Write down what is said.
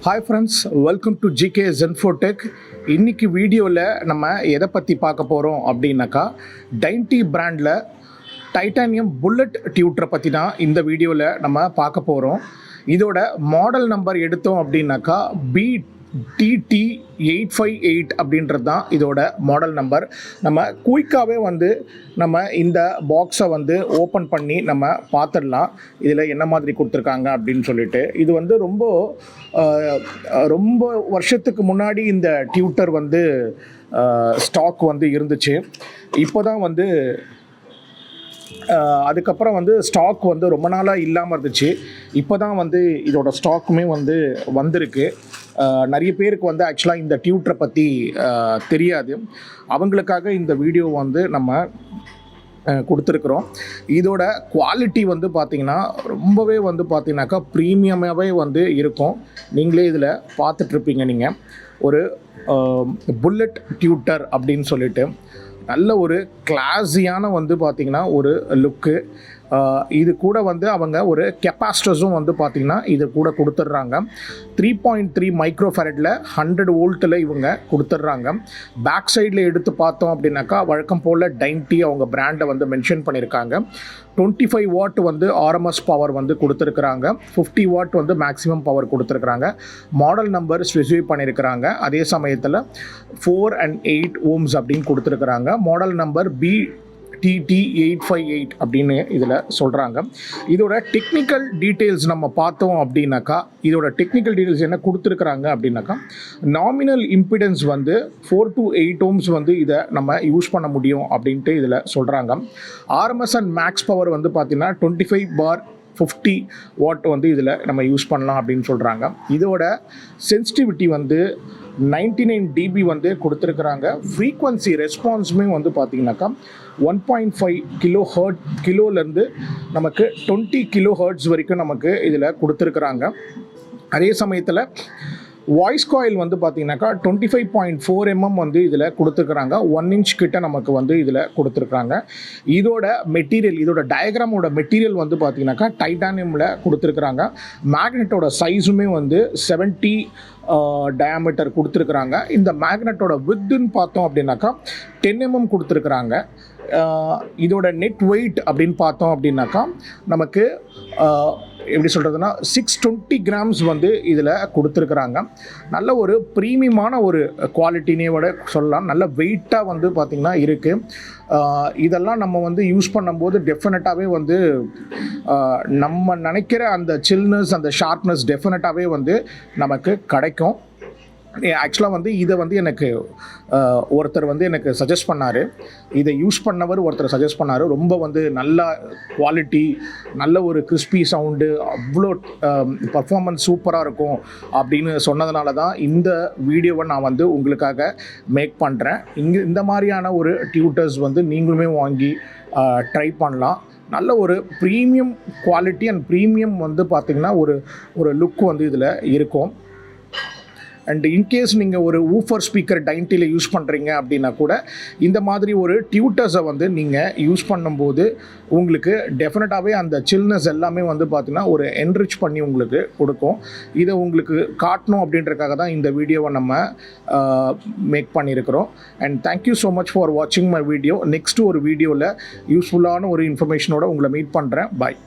Hi friends, welcome to GK ஜென்ஃபோடெக். இன்றைக்கி வீடியோவில் நம்ம எதை பற்றி பார்க்க போகிறோம் அப்படின்னாக்கா, டைன்டி பிராண்டில் டைட்டானியம் புல்லட் டியூட்டரை பற்றி தான் இந்த வீடியோவில் நம்ம பார்க்க போகிறோம். இதோட மாடல் நம்பர் எடுத்தோம் அப்படின்னாக்கா BTT858 அப்படின்றது தான் இதோட மாடல் நம்பர். நம்ம குயிக்காகவே நம்ம இந்த பாக்ஸை ஓப்பன் பண்ணி நம்ம பார்த்துடலாம் இதில் என்ன மாதிரி கொடுத்துருக்காங்க அப்படின்னு சொல்லிட்டு. இது ரொம்ப வருஷத்துக்கு முன்னாடி இந்த டியூட்டர் ஸ்டாக் இருந்துச்சு. இப்போ தான் அதுக்கப்புறம் ஸ்டாக் ரொம்ப நாளாக இல்லாமல் இருந்துச்சு. இப்போ தான் இதோட ஸ்டாக்குமே வந்திருக்கு. நிறைய பேருக்கு ஆக்சுவலாக இந்த டியூட்டரை பற்றி தெரியாது. அவங்களுக்காக இந்த வீடியோ நம்ம கொடுத்துருக்குறோம். இதோட குவாலிட்டி பார்த்திங்கன்னா ரொம்பவே பார்த்திங்கனாக்கா ப்ரீமியமாகவே இருக்கும். நீங்களே இதில் பார்த்துட்ருப்பீங்க. நீங்கள் ஒரு புல்லட் டியூட்டர் அப்படின்னு சொல்லிட்டு நல்ல ஒரு கிளாஸியான பார்த்திங்கன்னா ஒரு லுக்கு. இது கூட அவங்க ஒரு கெப்பாசிட்டர்ஸும் பார்த்திங்கன்னா இது கூட கொடுத்துட்றாங்க. 3.3 மைக்ரோஃபேரட்டில் 100 வோல்ட்டில் இவங்க கொடுத்துட்றாங்க. பேக் சைடில் எடுத்து பார்த்தோம் அப்படின்னாக்கா, வழக்கம் போல் டைன்டி அவங்க பிராண்டை மென்ஷன் பண்ணியிருக்காங்க. 25 வாட் ஆர்எம்எஸ் பவர் கொடுத்துருக்குறாங்க. 50 வாட் மேக்ஸிமம் பவர் கொடுத்துருக்குறாங்க. மாடல் நம்பர் ஸ்பெசிஃபை பண்ணியிருக்கிறாங்க. அதே சமயத்தில் 4 and 8 ohms அப்படின்னு கொடுத்துருக்குறாங்க. மாடல் நம்பர் BTT858 அப்படின்னு இதில் சொல்கிறாங்க. இதோட டெக்னிக்கல் டீட்டெயில்ஸ் நம்ம பார்த்தோம் அப்படின்னாக்கா, இதோட டெக்னிக்கல் டீட்டெயில்ஸ் என்ன கொடுத்துருக்குறாங்க அப்படின்னாக்கா, நாமினல் இம்பிடன்ஸ் 4 to 8 ohms இதை நம்ம யூஸ் பண்ண முடியும் அப்படின்ட்டு இதில் சொல்கிறாங்க. ஆர்எம்எஸ் அண்ட் மேக்ஸ் பவர் பார்த்திங்கன்னா 25/50 வாட் இதில் நம்ம யூஸ் பண்ணலாம் அப்படின்னு சொல்கிறாங்க. இதோட சென்சிட்டிவிட்டி 99 dB கொடுத்துருக்குறாங்க. ஃப்ரீக்வன்சி ரெஸ்பான்ஸுமே பார்த்திங்கனாக்கா 1.5 கிலோலேருந்து நமக்கு 20 kHz வரைக்கும் நமக்கு இதில் கொடுத்துருக்குறாங்க. அதே சமயத்தில் வாய்ஸ் காயில் பார்த்திங்கனாக்கா 25.4 mm இதில் கொடுத்துருக்குறாங்க. 1 inch கிட்ட நமக்கு இதில் கொடுத்துருக்குறாங்க. இதோட மெட்டீரியல், இதோட டயக்ராமோட மெட்டீரியல் பார்த்திங்கனாக்கா டைட்டானியமில் கொடுத்துருக்குறாங்க. மேக்னெட்டோட சைஸுமே 70 டயாமீட்டர் கொடுத்துருக்குறாங்க. இந்த மேக்னெட்டோட வித்துன்னு பார்த்தோம் அப்படின்னாக்கா 10 mm கொடுத்துருக்குறாங்க. இதோட நெட் வெயிட் அப்படின்னு பார்த்தோம் அப்படின்னாக்கா, நமக்கு எப்படி சொல்கிறதுனா 620 grams இதில் கொடுத்துருக்குறாங்க. நல்ல ஒரு ப்ரீமியமான ஒரு குவாலிட்டினேயோட சொல்லலாம். நல்ல வெயிட்டாக பார்த்திங்கன்னா இருக்குது. இதெல்லாம் நம்ம யூஸ் பண்ணும்போது டெஃபினட்டாகவே நம்ம நினைக்கிற அந்த சில்னஸ், அந்த ஷார்ப்னஸ் டெஃபினட்டாகவே நமக்கு கிடைக்கும். ஆக்சுவலாக இதை எனக்கு ஒருத்தர் எனக்கு சஜஸ்ட் பண்ணார். இதை யூஸ் பண்ணவர் ஒருத்தர் சஜஸ்ட் பண்ணார். ரொம்ப நல்ல குவாலிட்டி, நல்ல ஒரு கிறிஸ்பி சவுண்டு, அவ்வளோ பர்ஃபார்மன்ஸ் சூப்பராக இருக்கும் அப்படின்னு சொன்னதுனால தான் இந்த வீடியோவை நான் உங்களுக்காக மேக் பண்ணுறேன். இந்த மாதிரியான ஒரு டியூட்டர்ஸ் நீங்களுமே வாங்கி ட்ரை பண்ணலாம். நல்ல ஒரு ப்ரீமியம் குவாலிட்டி அண்ட் ப்ரீமியம் பார்த்திங்கன்னா ஒரு லுக் இதில் இருக்கும். அண்ட் இன்கேஸ் நீங்கள் ஒரு ஊஃபர் ஸ்பீக்கர் டைன்டியில் யூஸ் பண்ணுறீங்க அப்படின்னா கூட இந்த மாதிரி ஒரு டியூட்டர்ஸை நீங்கள் யூஸ் பண்ணும்போது உங்களுக்கு டெஃபினட்டாகவே அந்த சில்னஸ் எல்லாமே பார்த்திங்கன்னா ஒரு என்ரிச் பண்ணி உங்களுக்கு கொடுக்கும். இதை உங்களுக்கு காட்டணும் அப்படின்றக்காக தான் இந்த வீடியோவை நம்ம மேக் பண்ணியிருக்கிறோம். And thank you so much for வாட்சிங் மை வீடியோ. நெக்ஸ்ட்டு ஒரு வீடியோவில் யூஸ்ஃபுல்லான ஒரு இன்ஃபர்மேஷனோட உங்களை மீட் பண்ணுறேன். பாய்.